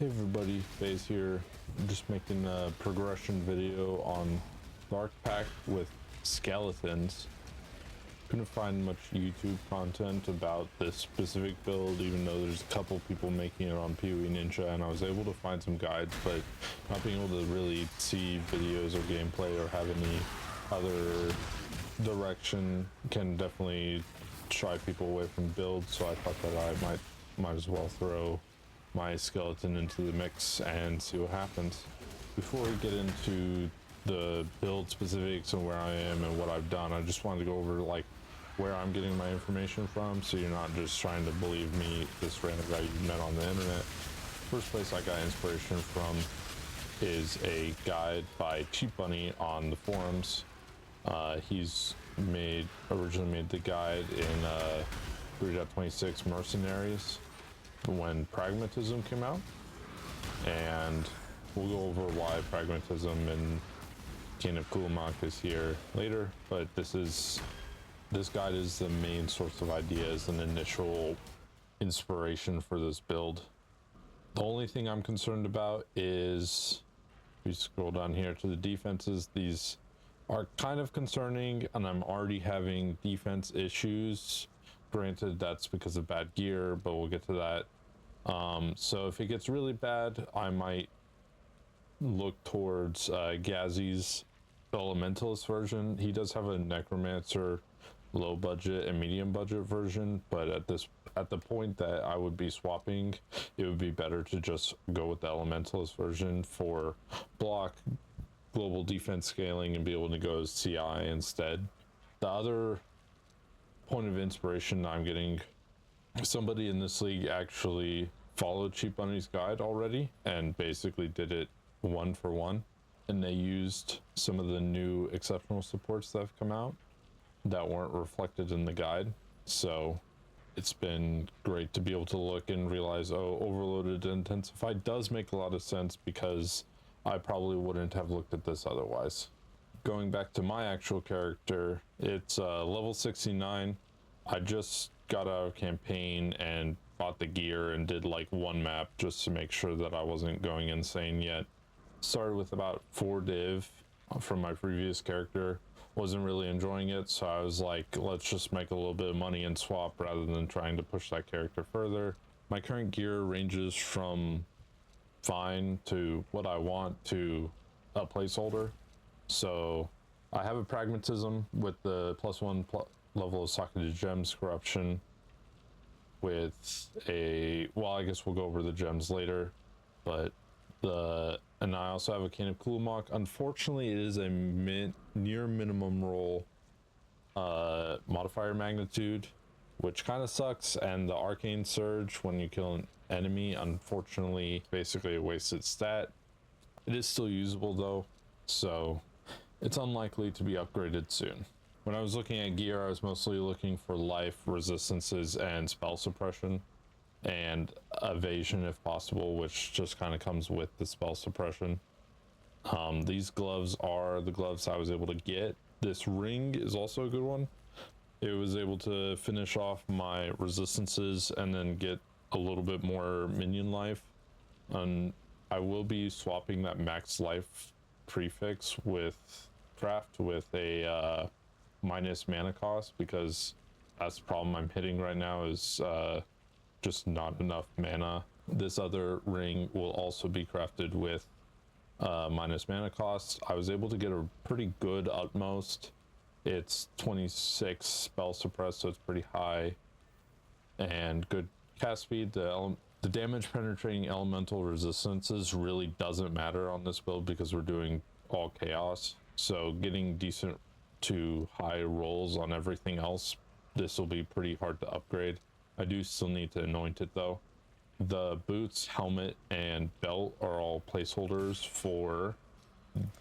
Hey everybody, Faze here. I'm just making a progression video on Dark Pact with skeletons. Couldn't find much YouTube content about this specific build, even though there's a couple people making it on Pee-wee Ninja, and I was able to find some guides, but not being able to really see videos or gameplay or have any other direction can definitely shy people away from builds. So I thought that I might as well throw my skeleton into the mix and see what happens. Before we get into the build specifics and where I am and what I've done, I just wanted to go over like where I'm getting my information from, so you're not just trying to believe me, this random guy you met on the internet. First place I got inspiration from is a guide by Cheap Bunny on the forums. He's originally made the guide in 3.26 Mercenaries when Pragmatism came out, and we'll go over why Pragmatism and King of Kulamak is here later, but this guide is the main source of ideas and initial inspiration for this build. The only thing I'm concerned about is, if you scroll down here to the defenses, these are kind of concerning, and I'm already having defense issues. Granted, that's because of bad gear, but we'll get to that. So if it gets really bad, I might look towards Gazi's Elementalist version. He does have a Necromancer low budget and medium budget version, but at the point that I would be swapping, it would be better to just go with the Elementalist version for block, global defense scaling, and be able to go CI instead. The other point of inspiration I'm getting, somebody in this league actually followed Cheap Bunny's guide already and basically did it one for one, and they used some of the new exceptional supports that have come out that weren't reflected in the guide. So it's been great to be able to look and realize, oh, overloaded and intensified does make a lot of sense, because I probably wouldn't have looked at this otherwise. Going back to my actual character, it's level 69. I just got out of campaign and bought the gear and did like one map just to make sure that I wasn't going insane yet. Started with about 4 div from my previous character. Wasn't really enjoying it, so I was like, let's just make a little bit of money and swap rather than trying to push that character further. My current gear ranges from fine to what I want to a placeholder. So I have a Pragmatism with the +1 level of socketed gems corruption with a, well, I guess we'll go over the gems later, but and I also have a King of Kulamak. Unfortunately, it is a near minimum roll modifier magnitude, which kind of sucks, and the Arcane Surge when you kill an enemy, unfortunately, basically a wasted stat. It is still usable though, so it's unlikely to be upgraded soon. When I was looking at gear, I was mostly looking for life, resistances, and spell suppression, and evasion if possible, which just kind of comes with the spell suppression. These gloves are the gloves I was able to get. This ring is also a good one. It was able to finish off my resistances and then get a little bit more minion life. And I will be swapping that max life prefix with craft with a minus mana cost, because that's the problem I'm hitting right now, is just not enough mana. This other ring will also be crafted with minus mana cost. I was able to get a pretty good utmost. It's 26 spell suppressed, so it's pretty high, and good cast speed. The damage penetrating elemental resistances really doesn't matter on this build because we're doing all chaos, so getting decent to high rolls on everything else, this will be pretty hard to upgrade. I do still need to anoint it though. The boots, helmet, and belt are all placeholders for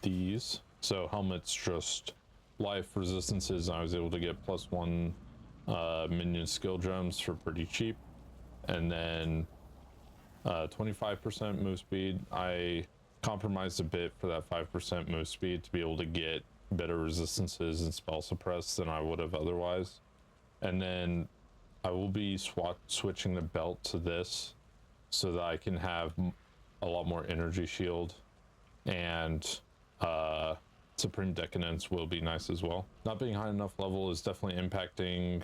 these. So helmet's just life, resistances, and I was able to get +1 minion skill gems for pretty cheap. And then 25% move speed. I compromised a bit for that 5% move speed to be able to get better resistances and spell suppress than I would have otherwise. And then I will be switching the belt to this so that I can have a lot more energy shield, and Supreme Decadence will be nice as well. Not being high enough level is definitely impacting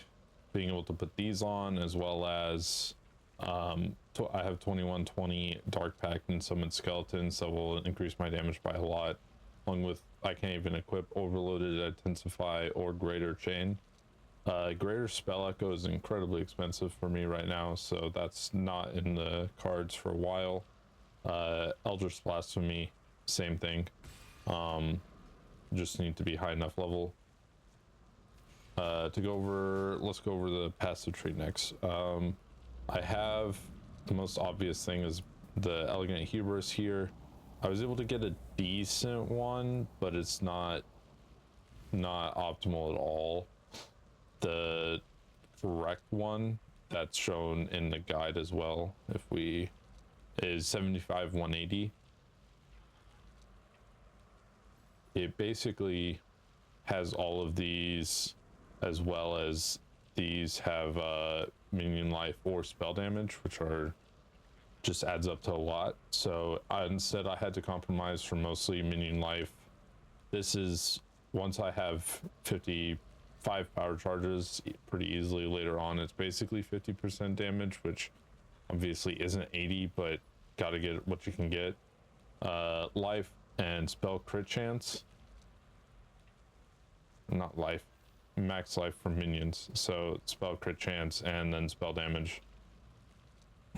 being able to put these on, as well as I have 2120 Dark Pact and Summon Skeletons that will increase my damage by a lot, along with I can't even equip Overloaded Intensify or Greater Chain. Greater Spell Echo is incredibly expensive for me right now, so that's not in the cards for a while. Eldritch Blasphemy, same thing. Just need to be high enough level. Let's go over the passive tree next. I have the most obvious thing is the Elegant Hubris here. I was able to get a decent one, but it's not optimal at all. The correct one that's shown in the guide as well, is 75 180. It basically has all of these, as well as these have minion life or spell damage, which are just adds up to a lot. So instead I had to compromise for mostly minion life. This is once I have 55 power charges pretty easily later on, it's basically 50% damage, which obviously isn't 80, but gotta get what you can get. Life and spell crit chance, not life, max life from minions, so spell crit chance and then spell damage.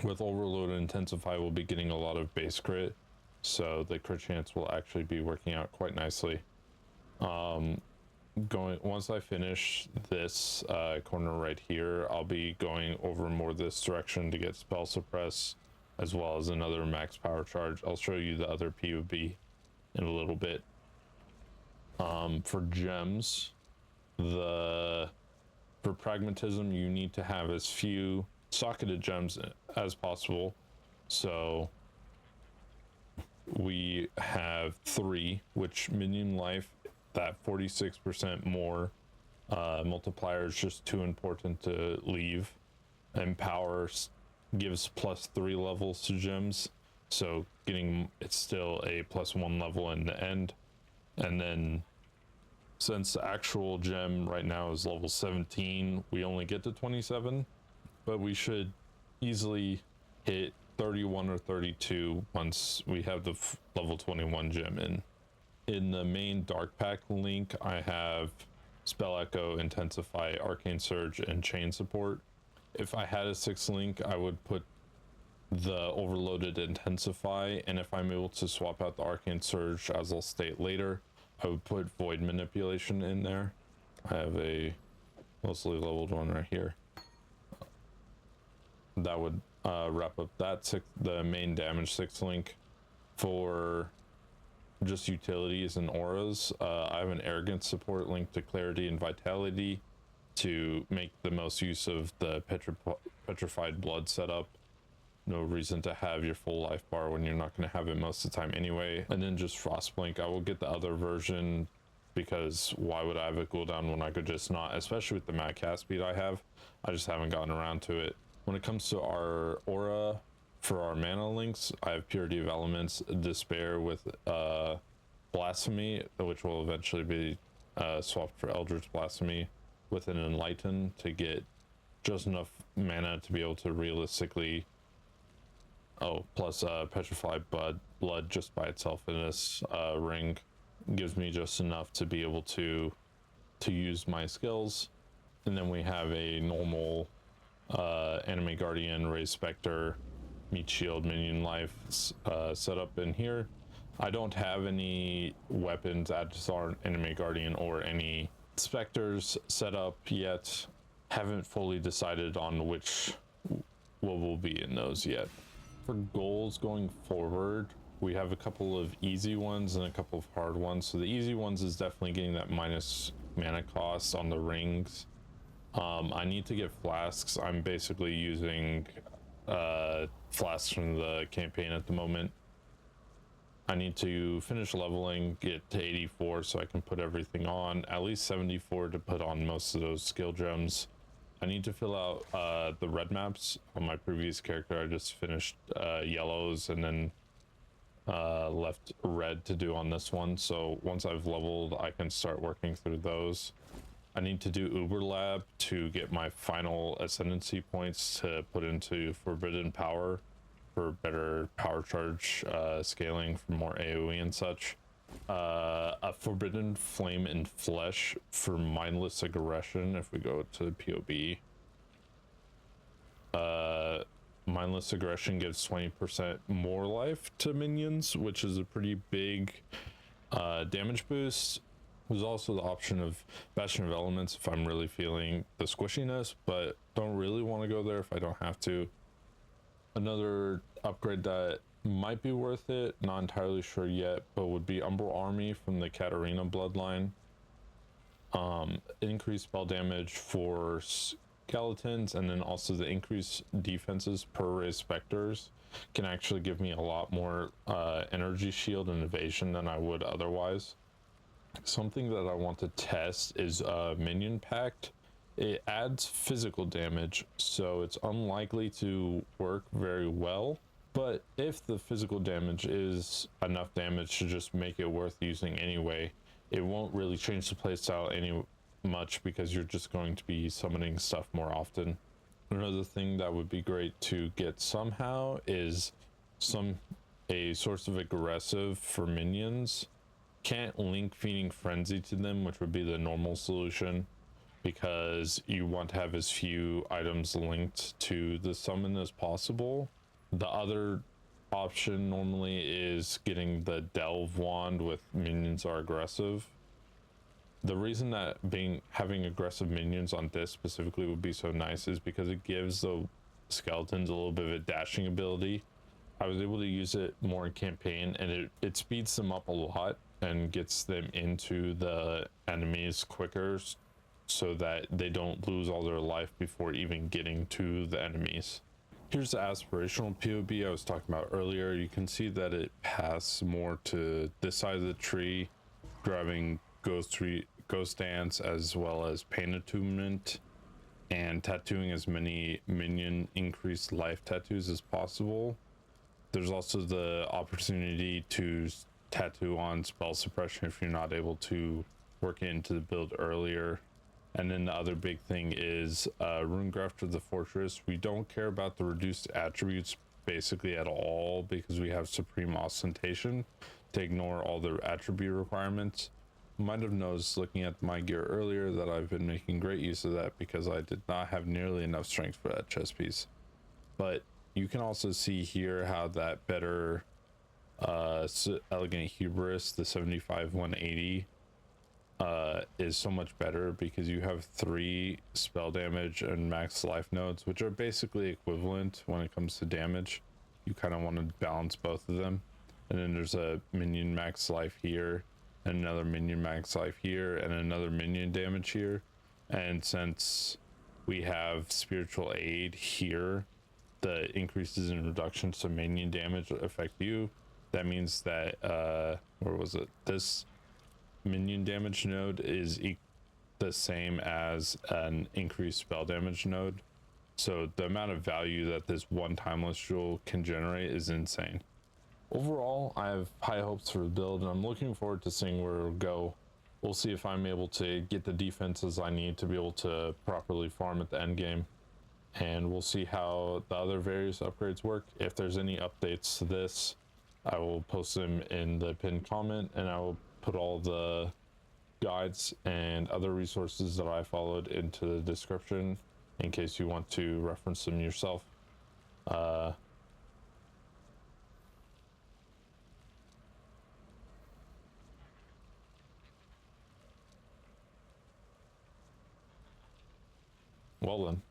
With Overload and Intensify we'll be getting a lot of base crit, so the crit chance will actually be working out quite nicely. Once I finish this corner right here, I'll be going over more this direction to get spell suppress, as well as another max power charge. I'll show you the other POB in a little bit. For gems, for Pragmatism, you need to have as few socketed gems as possible. So we have 3, which minion life, that 46% more multiplier is just too important to leave, and power gives +3 levels to gems, so it's still a +1 level in the end. And then since the actual gem right now is level 17, we only get to 27, but we should easily hit 31 or 32 once we have the level 21 gem in. In the main Dark Pact link, I have Spell Echo, Intensify, Arcane Surge, and Chain support. If I had a 6th link, I would put the Overloaded Intensify, and if I'm able to swap out the Arcane Surge, as I'll state later, I would put Void Manipulation in there. I have a mostly leveled one right here. That would wrap up the main damage 6th link. For just utilities and auras, I have an Arrogance support linked to Clarity and Vitality to make the most use of the Petrified Blood setup. No reason to have your full life bar when you're not going to have it most of the time anyway. And then just Frostblink, I will get the other version, because why would I have a cooldown when I could just not, especially with the mad cast speed I have. I just haven't gotten around to it. When it comes to our aura, for our mana links, I have Purity of Elements, Despair with Blasphemy, which will eventually be swapped for Eldritch Blasphemy, with an Enlighten to get just enough mana to be able to realistically, plus Petrified Blood just by itself in this ring gives me just enough to be able to use my skills. And then we have a normal Anime Guardian, Raise Spectre, Meat Shield, Minion Life set up in here. I don't have any weapons at our Anime Guardian or any Spectres set up yet. Haven't fully decided on what will be in those yet. For goals going forward, we have a couple of easy ones and a couple of hard ones. So the easy ones is definitely getting that minus mana cost on the rings. I need to get flasks. I'm basically using flasks from the campaign at the moment. I need to finish leveling, get to 84 so I can put everything on, at least 74 to put on most of those skill gems. I need to fill out the red maps. On my previous character I just finished yellows, and then left red to do on this one, so once I've leveled I can start working through those. I need to do Uber Lab to get my final ascendancy points to put into Forbidden Power for better power charge scaling for more AoE and such. A Forbidden Flame and Flesh for Mindless Aggression if we go to POB. Mindless Aggression gives 20% more life to minions, which is a pretty big damage boost. There's also the option of Bastion of Elements if I'm really feeling the squishiness, but don't really want to go there if I don't have to. Another upgrade that might be worth it, not entirely sure yet, but would be Umbral Army from the Katarina bloodline. Increased spell damage for skeletons, and then also the increased defenses per raised specters can actually give me a lot more energy shield and evasion than I would otherwise. Something that I want to test is Minion Pact. It adds physical damage, so it's unlikely to work very well, but if the physical damage is enough damage to just make it worth using anyway, it won't really change the playstyle any much because you're just going to be summoning stuff more often. Another thing that would be great to get somehow is a source of aggressive for minions. Can't link Feeding Frenzy to them, which would be the normal solution, because you want to have as few items linked to the summon as possible. The other option normally is getting the Delve Wand with minions are aggressive. The reason that having aggressive minions on this specifically would be so nice is because it gives the skeletons a little bit of a dashing ability. I was able to use it more in campaign, and it speeds them up a lot and gets them into the enemies quicker so that they don't lose all their life before even getting to the enemies. Here's the aspirational POB I was talking about earlier. You can see that it paths more to this side of the tree, driving Ghost Dance as well as Pain Attunement, and tattooing as many minion increased life tattoos as possible. There's also the opportunity to tattoo on spell suppression if you're not able to work it into the build earlier. And then the other big thing is Runegrafter of the Fortress. We don't care about the reduced attributes basically at all because we have Supreme Ostentation to ignore all the attribute requirements. Might have noticed looking at my gear earlier that I've been making great use of that because I did not have nearly enough strength for that chest piece. But you can also see here how that better Elegant Hubris, the 75-180, is so much better because you have 3 spell damage and max life nodes, which are basically equivalent when it comes to damage. You kind of want to balance both of them. And then there's a minion max life here, and another minion max life here, and another minion damage here. And since we have Spiritual Aid here, the increases in reductions to minion damage affect you. That means that where was it, this minion damage node is the same as an increased spell damage node, so the amount of value that this one timeless jewel can generate is insane. Overall, I have high hopes for the build, and I'm looking forward to seeing where it'll go. We'll see if I'm able to get the defenses I need to be able to properly farm at the end game, and we'll see how the other various upgrades work. If there's any updates to this, I will post them in the pinned comment, and I will put all the guides and other resources that I followed into the description in case you want to reference them yourself. Well then.